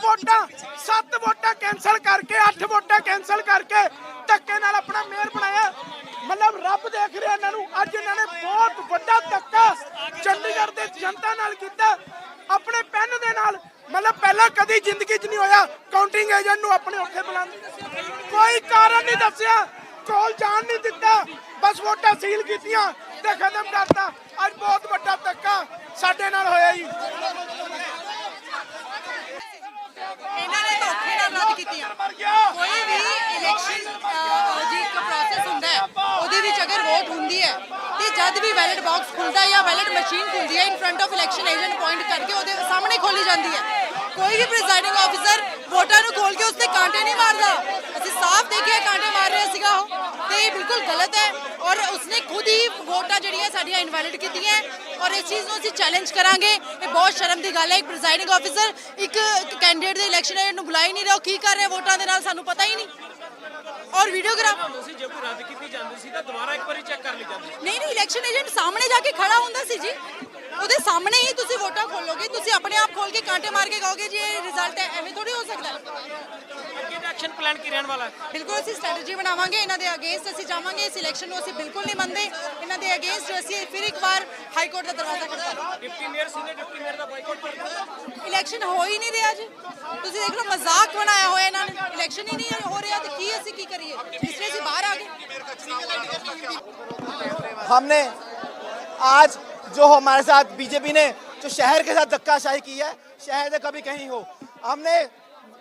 वोटां 7 वोटां cancel करके 8 वोटां cancel करके धक्के नाल अपना मेयर बनाया। मतलब रब देख रहा इन्हों अज इन्होंने बहुत बड़ा धक्का चंडीगढ़ के जनता नाल कीता अपने पेन दे नाल। मतलब पहला कभी जिंदगी च नहीं होया काउंटिंग एजेंट नूं अपने उत्थे बुलांदे कोई कारण नहीं दस्सिया कोल जान नहीं दिता बस वोटां सील कीतियां ते खत्म करता। अज बहुत बड़ा धक्का साडे नाल होया जी। कोई भी इलेक्शन जी का प्रोसेस होंदा है ਉਹਦੇ ਵਿੱਚ अगर वोट होंदी है तो जब भी बैलेट बॉक्स खुलता है या बैलेट मशीन खुलती है in front of election agent point करके ਉਹਦੇ सामने खोली जाती है। कोई भी प्रिजाइडिंग ऑफिसर वोटां ਨੂੰ खोल के उसते कांटे नहीं मारदा। ਅਸੀਂ साफ देखिए कांटे मार रहा ਸੀਗਾ ਉਹ ਤੇ ਇਹ बिल्कुल गलत है और उसने खुद ही वोटां ਜਿਹੜੀਆਂ ਸਾਡੀਆਂ ਇਨਵੈਲਿਡ ਕੀਤੀਆਂ और इस चीज़ ਨੂੰ ਅਸੀਂ ਚੈलेंज ਕਰਾਂਗੇ। ਇਹ ਬਹੁਤ ਸ਼ਰਮ ਦੀ ਗੱਲ ਹੈ। ਇੱਕ प्रिजाइडिंग ऑफिसर एक कैंडिडेट ਦੇ ਇਲੈਕਸ਼ਨ ਏਜੰਟ ਨੂੰ ਬੁਲਾ ਹੀ ਨਹੀਂ ਰਿਹਾ ਉਹ ਕੀ ਕਰ ਰਿਹਾ ਵੋਟਾਂ ਦੇ ਨਾਲ ਸਾਨੂੰ ਪਤਾ ਹੀ ਨਹੀਂ। और वीडियोग्राफ ਜੇ ਕੋਈ ਰੱਦ ਕੀਤੀ ਜਾਂਦੀ ਸੀ ਤਾਂ ਦੁਬਾਰਾ ਇੱਕ ਵਾਰੀ ਚੈੱਕ ਕਰ ਲਈ ਜਾਂਦੀ। नहीं इलेक्शन एजेंट सामने जाके खड़ा ਹੁੰਦਾ ਸੀ जी ਉਹਦੇ ਸਾਹਮਣੇ ਹੀ ਤੁਸੀਂ ਵੋਟਾਂ ਖੋਲੋਗੇ ਤੁਸੀਂ ਆਪਣੇ ਆਪ ਖੋਲ ਕੇ ਕਾਂਟੇ ਮਾਰ ਕੇ ਕਹੋਗੇ ਜੀ ਇਹ ਰਿਜ਼ਲਟ ਹੈ ਐਵੇਂ ਥੋੜੀ ਹੋ ਸਕਦਾ। ਅੱਗੇ ਦਾ ਐਕਸ਼ਨ ਪਲਾਨ ਕੀ ਰਹਿਣ ਵਾਲਾ ਹੈ? ਬਿਲਕੁਲ ਅਸੀਂ ਸਟ੍ਰੈਟਜੀ ਬਣਾਵਾਂਗੇ ਇਹਨਾਂ ਦੇ ਅਗੇਂਸਟ ਅਸੀਂ ਜਾਵਾਂਗੇ। ਇਸ ਇਲੈਕਸ਼ਨ ਨੂੰ ਅਸੀਂ ਬਿਲਕੁਲ ਨਹੀਂ ਮੰਨਦੇ। ਇਹਨਾਂ ਦੇ ਅਗੇਂਸਟ ਅਸੀਂ ਫਿਰ ਇੱਕ ਵਾਰ ਹਾਈ ਕੋਰਟ ਦਾ ਦਰਵਾਜ਼ਾ ਖੜਕਾਵਾਂਗੇ। Deputy mayor senior deputy mayor ਦਾ ਬਾਈਕਾਟ ਕਰਦਾ। ਇਲੈਕਸ਼ਨ ਹੋ ਹੀ ਨਹੀਂ ਰਿਹਾ ਜੀ ਤੁਸੀਂ ਦੇਖ ਲਓ ਮਜ਼ਾਕ ਬਣਾਇਆ ਹੋਇਆ ਇਹਨਾਂ ਨੇ। ਇਲੈਕਸ਼ਨ ही नहीं हो रहा तो की ऐसी की करिए इसलिए से बाहर आ गए। हमने आज जो हमारे साथ बीजेपी ने जो शहर के साथ धक्काशाही की है शहर में कभी कहीं हो। हमने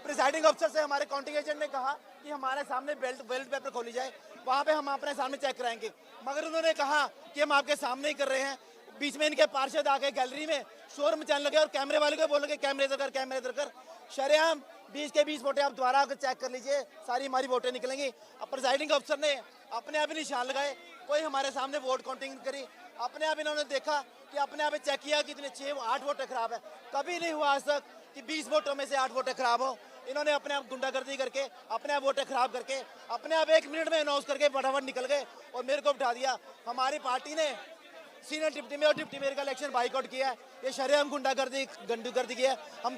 प्रिसाइडिंग अफसर से हमारे काउंटिंग एजेंट ने कहा कि हमारे सामने बैलेट पेपर खोली जाए वहाँ पे हम अपने सामने चेक कराएंगे मगर उन्होंने कहा कि हम आपके सामने ही कर रहे हैं। बीच में इनके पार्षद आके गैलरी में शोर मचाने लगे और कैमरे वाले को बोल लगे कैमरे इधर कर शरेआम 20 के 20 वोटें आप दोबारा आकर चेक कर लीजिए सारी हमारी वोटें निकलेंगी। अब प्रिसाइडिंग अफसर ने अपने आप ही निशान लगाए कोई हमारे सामने वोट काउंटिंग करी अपने आप इन्होंने देखा कि अपने आप चेक किया कि इतने 6-8 वोटें खराब है। कभी नहीं हुआ आज तक कि 20 वोटों में से 8 वोटें खराब हो। इन्होंने अपने आप गुंडागर्दी करके अपने आप वोटें खराब करके अपने आप 1 मिनट में अनाउंस करके फटाफट निकल गए और मेरे को बिठा दिया। हमारी पार्टी ने सीनियर डिप्टी मेयर और डिप्टी मेयर का इलेक्शन बाइकआउट किया है। ये शरेआम गुंडागर्दी की है। हम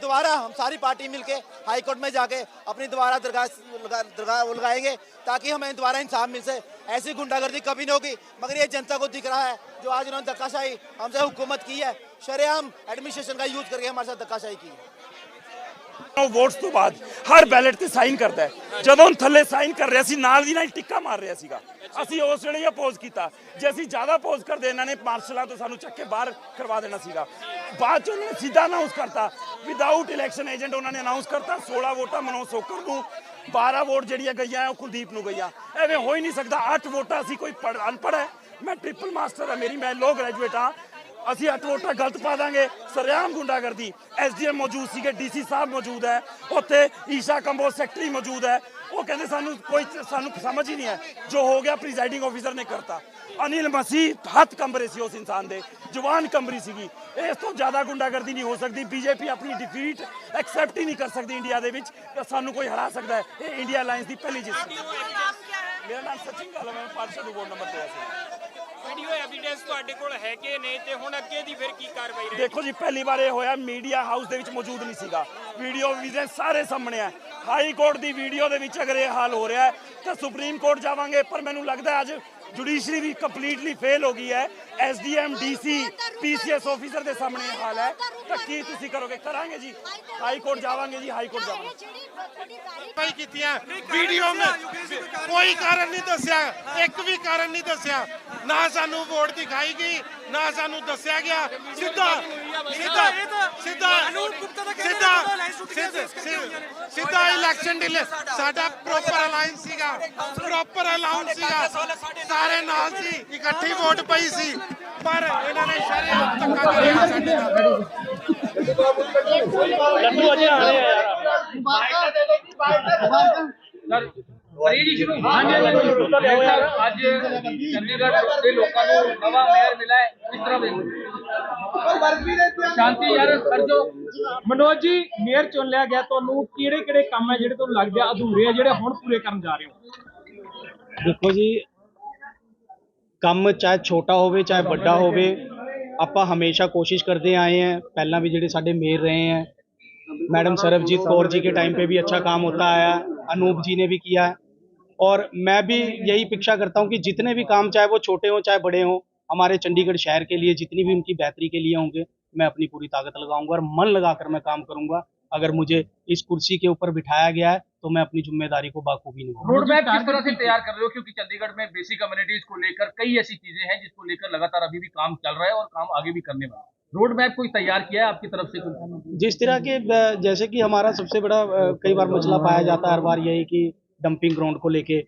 सारी पार्टी मिलके हाई कोर्ट में जाके अपनी दोबारा दरगाह लगाएंगे ताकि हमें दोबारा इंसाफ मिल सके। ऐसी गुंडागर्दी कभी नहीं होगी मगर ये जनता को दिख रहा है जो आज इन्होंने धक्काशाही हमसे हुकूमत की है शरेआम एडमिनिस्ट्रेशन का यूज करके हमारे साथ धक्काशाही की है। वोट्स तो बाद हर बैलेट ਤੇ ਸਾਈਨ ਕਰਦਾ ਹੈ ਜਦੋਂ ਥੱਲੇ ਸਾਈਨ ਕਰ ਰਿਹਾ ਸੀ ਨਾਲ ਦੀ ਨਾਲ ਟਿੱਕਾ ਮਾਰ ਰਿਹਾ ਸੀਗਾ। ਅਸੀਂ ਉਸ ਵੇਲੇ ਅਪੋਜ਼ ਕੀਤਾ ਜੇ ਅਸੀਂ ਜ਼ਿਆਦਾ ਅਪੋਜ਼ ਕਰਦੇ ਇਹਨਾਂ ਨੇ ਮਾਰਸ਼ਲਾਂ ਤੋਂ ਸਾਨੂੰ ਚੱਕ ਕੇ ਬਾਹਰ ਕਰਵਾ ਦੇਣਾ ਸੀਗਾ। ਬਾਅਦ ਚ ਉਹਨਾਂ ਨੇ ਸਿੱਧਾ ਅਨਾਉਂਸ ਕਰਤਾ ਵਿਦਆਊਟ ਇਲੈਕਸ਼ਨ ਏਜੰਟ ਉਹਨਾਂ ਨੇ ਅਨਾਉਂਸ ਕਰਤਾ 16 ਵੋਟਾਂ ਮਨੋਜ ਸੋਕਰ ਨੂੰ 12 ਵੋਟ ਜਿਹੜੀਆਂ ਗਈਆਂ ਉਹ ਕੁਲਦੀਪ ਨੂੰ ਗਈਆਂ। ਐਵੇਂ ਹੋ ਹੀ ਨਹੀਂ ਸਕਦਾ 8 ਵੋਟਾਂ ਅਸੀਂ ਕੋਈ ਅਨਪੜ੍ਹ ਹੈ ਮੈਂ ਟ੍ਰਿਪਲ ਮਾਸਟਰ ਹੈ ਮੇਰੀ ਮੈਂ ਲੋ ਗ੍ਰੈਜੂਏਟ ਹਾਂ ਅਸੀਂ 8 ਵੋਟਾਂ ਗਲਤ ਪਾ ਦਾਂਗੇ। ਸਰਿਆਮ ਗੁੰਡਾਗਰਦੀ ਐਸਡੀਐਮ ਮੌਜੂਦ ਸੀਗੇ ਡੀਸੀ ਸਾਹਿਬ ਮੌਜੂਦ ਹੈ ਉੱਥੇ ਈਸ਼ਾ ਕੰਬੋਜ ਸੈਕਟਰੀ ਮੌਜੂਦ ਹੈ ਉਹ ਕਹਿੰਦੇ ਸਾਨੂੰ ਸਮਝ ਹੀ ਨਹੀਂ ਹੈ ਜੋ ਹੋ ਗਿਆ ਪ੍ਰੀਜ਼ਾਈਡਿੰਗ ਆਫੀਸਰ ਨੇ ਕਰਤਾ। ਅਨਿਲ ਮਸੀਹ ਹੱਥ ਕੰਬ ਰਹੇ ਸੀ ਉਸ ਇਨਸਾਨ ਦੇ ਜਵਾਨ ਕੰਬ ਰਹੀ ਸੀਗੀ। ਇਸ ਤੋਂ ਜ਼ਿਆਦਾ ਗੁੰਡਾਗਰਦੀ ਨਹੀਂ ਹੋ ਸਕਦੀ। ਬੀਜੇਪੀ ਆਪਣੀ ਡਿਫੀਟ ਐਕਸੈਪਟ ਹੀ ਨਹੀਂ ਕਰ ਸਕਦੀ ਇੰਡੀਆ ਦੇ ਵਿੱਚ ਕਿ ਸਾਨੂੰ ਕੋਈ ਹਰਾ ਸਕਦਾ ਹੈ। ਇਹ ਇੰਡੀਆ ਅਲਾਈਅੰਸ ਦੀ ਪਹਿਲੀ ਜਿੱਤ। ਮੇਰਾ ਨਾਮ ਸਚਿਨ ਗਾਲਾ ਮੈਂ ਪਾਰਸ਼ਦ ਨੂੰ ਵੋਟ ਨੰਬਰ 2 ਸੀ। ਵੀਡੀਓ ਐਵੀਡੈਂਸ ਤੁਹਾਡੇ ਕੋਲ ਹੈ ਕਿ ਨਹੀਂ ਤੇ ਹੁਣ ਅੱਗੇ ਦੀ ਫਿਰ ਕੀ ਕਾਰਵਾਈ ਰਹੇਗੀ? ਦੇਖੋ ਜੀ ਪਹਿਲੀ ਵਾਰ ਇਹ ਹੋਇਆ ਮੀਡੀਆ ਹਾਊਸ ਦੇ ਵਿੱਚ ਮੌਜੂਦ ਨਹੀਂ ਸੀਗਾ ਵੀਡੀਓ ਐਵੀਡੈਂਸ ਸਾਰੇ ਸਾਹਮਣੇ ਹੈ। ਹਾਈ ਕੋਰਟ ਦੀ ਵੀਡੀਓ ਦੇ ਵਿੱਚ ਅਗਰ ਇਹ ਹਾਲ ਹੋ ਰਿਹਾ ਹੈ ਤਾਂ ਸੁਪਰੀਮ ਕੋਰਟ ਜਾਵਾਂਗੇ ਪਰ ਮੈਨੂੰ ਲੱਗਦਾ ਅੱਜ जुडिशरी भी कंप्लीटली फेल हो गई है। SDM DC PCS ऑफिसर के सामने हाल है तो की तुसी करोगे? करांगे जी हाई कोर्ट जावांगे जी हाई कोर्ट जावांगे। वीडियो में कोई कारण नहीं दस्या एक भी कारण नहीं दस्या ना सानू वोट दिखाई गई ना सानू दस्या गया। सीधा ਸਿੱਧਾ ਇਲੈਕਸ਼ਨ ਡੀਲੇ ਸਾਡਾ ਪ੍ਰੋਪਰ ਅਲਾਈਅੰਸ ਸੀਗਾ, ਪ੍ਰੋਪਰ ਅਲਾਊਂਸ ਸੀਗਾ, ਸਾਰੇ ਨਾਲ ਸੀ, ਇਕੱਠੀ ਵੋਟ ਪਈ ਸੀ, ਪਰ ਇਹਨਾਂ ਨੇ ਸ਼ਰੇਆਮ ਧੱਕਾ ਕਰਿਆ ਸਾਡੇ ਨਾਲ। ਲੱਡੂ ਅਜੇ ਆ ਰਹੇ ਆ ਯਾਰ ਅੱਜ ਚੰਡੀਗੜ੍ਹ ਦੇ ਲੋਕਾਂ ਨੂੰ ਨਵਾਂ ਮੇਅਰ ਮਿਲਾ ਹੈ, ਇਸ ਤਰ੍ਹਾਂ ਦੇ ਸ਼ਾਂਤੀ ਯਾਰ ਕਰਜੋ। ਮਨੋਜ ਜੀ, ਮੇਅਰ ਚੁਣ ਲਿਆ ਗਿਆ, ਤੁਹਾਨੂੰ ਕਿਹੜੇ ਕਿਹੜੇ ਕੰਮ ਹੈ ਜਿਹੜੇ ਤੁਹਾਨੂੰ ਲੱਗਦੇ ਆ ਅਧੂਰੇ ਆ ਜਿਹੜੇ ਹੁਣ ਪੂਰੇ ਕਰਨ ਜਾ ਰਹੇ ਹੋ? ਦੇਖੋ ਜੀ, ਕੰਮ ਚਾਹੇ ਛੋਟਾ ਹੋਵੇ ਚਾਹੇ ਵੱਡਾ ਹੋਵੇ, ਆਪਾਂ ਹमेशा कोशिश करते आए हैं। पहला भी ਜਿਹੜੇ ਸਾਡੇ ਮੇयर रहे हैं, मैडम सरबजीत कौर जी के टाइम पे भी अच्छा काम होता आया, अनूप जी ने भी किया है, और मैं भी यही अपेक्षा करता हूँ कि जितने भी काम चाहे वो छोटे हों चाहे बड़े हों, हमारे चंडीगढ़ शहर के लिए जितनी भी उनकी बेहतरी के लिए होंगे, मैं अपनी पूरी ताकत लगाऊंगा और मन लगाकर मैं काम करूंगा। अगर मुझे इस कुर्सी के ऊपर बिठाया गया है तो मैं अपनी जिम्मेदारी को बाखूबी निभाऊंगा। रोड मैप किस तरह से तैयार कर रहे हो, क्योंकि चंडीगढ़ में बेसिक कम्युनिटीज को लेकर कई ऐसी चीजें हैं जिसको लेकर लगातार अभी भी काम चल रहा है और काम आगे भी करने वाला है। रोड मैप कोई तैयार किया है आपकी तरफ से? जिस तरह के जैसे कि हमारा सबसे बड़ा कई बार मसला पाया जाता है हर बार, यही कि डंपिंग ग्राउंड को लेके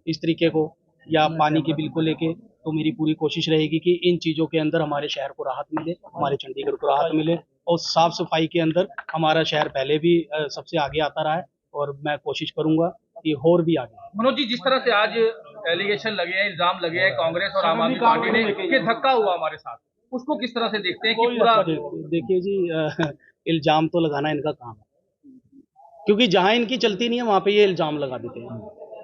इस तरीके को, या पानी के बिल को लेके, तो मेरी पूरी कोशिश रहेगी कि इन चीज़ों के अंदर हमारे शहर को राहत मिले, हमारे चंडीगढ़ को राहत मिले, और साफ़ सफाई के अंदर हमारा शहर पहले भी सबसे आगे आता रहा है, और मैं कोशिश करूंगा कि और भी आगे। मनोज जी, जिस तरह से आज एलिगेशन लगे हैं, इल्जाम लगे हैं कांग्रेस और आम आदमी पार्टी ने कि धक्का हुआ हमारे साथ, उसको किस तरह से देखते हैं कि पूरा? देखिए जी, इल्जाम तो लगाना इनका काम है, क्योंकि जहाँ इनकी चलती नहीं है वहाँ पे ये इल्जाम लगा देते हैं,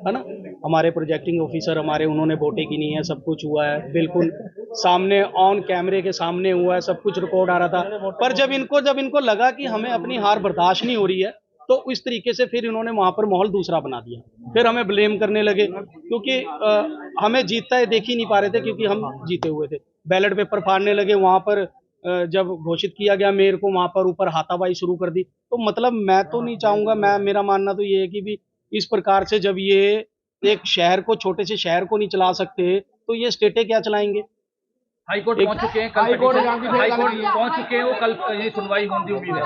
है ना। हमारे प्रोजेक्टिंग ऑफिसर हमारे, उन्होंने वोटें की नहीं है, सब कुछ हुआ है बिल्कुल सामने ऑन कैमरे के सामने हुआ है, सब कुछ रिकॉर्ड आ रहा था, पर जब इनको लगा कि हमें अपनी हार बर्दाश्त नहीं हो रही है, तो इस तरीके से फिर इन्होंने वहाँ पर माहौल दूसरा बना दिया, फिर हमें ब्लेम करने लगे, क्योंकि हमें जीतता है देख ही नहीं पा रहे थे, क्योंकि हम जीते हुए थे। बैलेट पेपर फाड़ने लगे वहाँ पर, जब घोषित किया गया मेयर को, वहाँ पर ऊपर हाथापाई शुरू कर दी। तो मतलब मैं तो नहीं चाहूँगा, मेरा मानना तो ये है कि भी इस प्रकार से जब ये एक शहर को, छोटे से शहर को नहीं चला सकते, तो ये स्टेटें क्या चलाएंगे। हाईकोर्ट पहुंच चुके हैं, कल हाईकोर्ट पहुंच चुके हैं, वो कल ये सुनवाई होने की उम्मीद है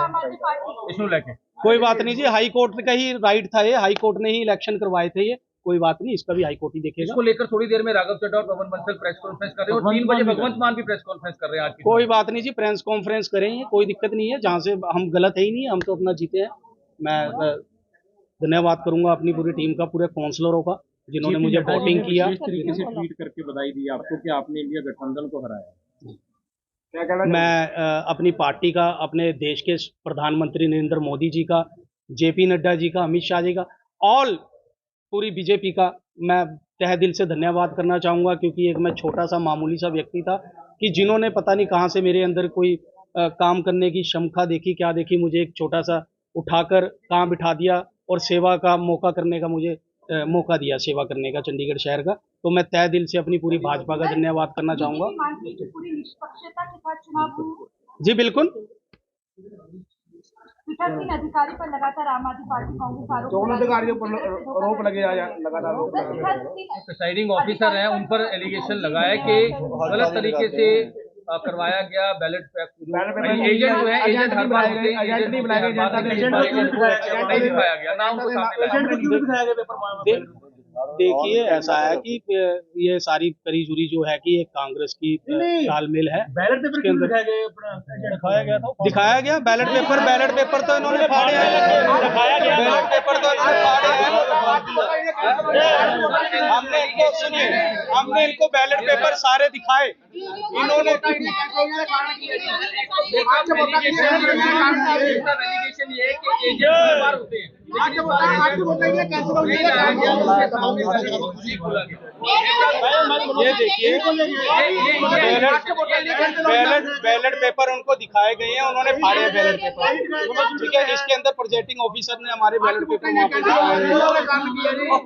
इसको लेके। कोई बात नहीं जी, हाई कोर्ट का ही राइट था ये, हाई कोर्ट ने ही इलेक्शन करवाए थे, ये कोई बात नहीं, इसका भी हाई कोर्ट ही देखेगा। इसको लेकर थोड़ी देर में राघव चड्ढा और पवन बंसल प्रेस कॉन्फ्रेंस कर रहे हैं, और 3 बजे भगवंत मान भी प्रेस कॉन्फ्रेंस कर रहे हैं आज। कोई बात नहीं जी, प्रेस कॉन्फ्रेंस करेंगे, कोई दिक्कत नहीं है, जहाँ से हम गलत है ही नहीं, हम तो अपना जीते हैं। मैं धन्यवाद करूंगा अपनी पूरी टीम का, पूरे काउंसलरों का, जिन्होंने मुझे वोटिंग किया। इस तरीके से ट्वीट करके बधाई दी आपको कि आपने इंडिया गठबंधन को हराया। मैं अपनी पार्टी का, अपने देश के प्रधानमंत्री नरेंद्र मोदी जी का, जेपी नड्डा जी का, अमित शाह जी का, ऑल पूरी बीजेपी का मैं तहे दिल से धन्यवाद करना चाहूँगा, क्योंकि एक मैं छोटा सा मामूली सा व्यक्ति था कि जिन्होंने पता नहीं कहाँ से मेरे अंदर कोई काम करने की क्षमता देखी, क्या देखी, मुझे एक छोटा सा उठाकर कहाँ बिठा दिया और सेवा का मौका करने का मुझे मौका दिया, सेवा करने का चंडीगढ़ शहर का। तो मैं तहे दिल से अपनी पूरी भाजपा का धन्यवाद करना चाहूँगा। जी बिल्कुल, अधिकारी पर लगातार आम आदमी पार्टी कांग्रेस दोनों अधिकारियों पर आरोप लगे लगातार। प्रिसाइडिंग ऑफिसर हैं, उन पर एलिगेशन लगा है कि गलत तरीके से करवाया गया बैलेट एजेंट जो है, एजेंट हर बार होते हैं, एजेंट नहीं बनाए गए, नहीं दिखाया गया ना उनको सामने। देखिए ऐसा है कि ये सारी करी जुरी जो है कि एक कांग्रेस की तालमेल है, बैलेट पेपर के अंदर दिखाया गया बैलेट पेपर तो इन्होंने फाड़े हैं, दिखाया गया बैलेट पेपर तो इन्होंने फाड़े हैं। हमने इनको सुनिए, हमने इनको बैलेट पेपर सारे दिखाए, इन्होंने ये देखिए बैलेट पेपर उनको दिखाए गए हैं, उन्होंने फाड़े बैलेट पेपर, ठीक है। इसके अंदर प्रोजेक्टिंग ऑफिसर ने हमारे बैलेट पेपर वहाँ पे दिखाए।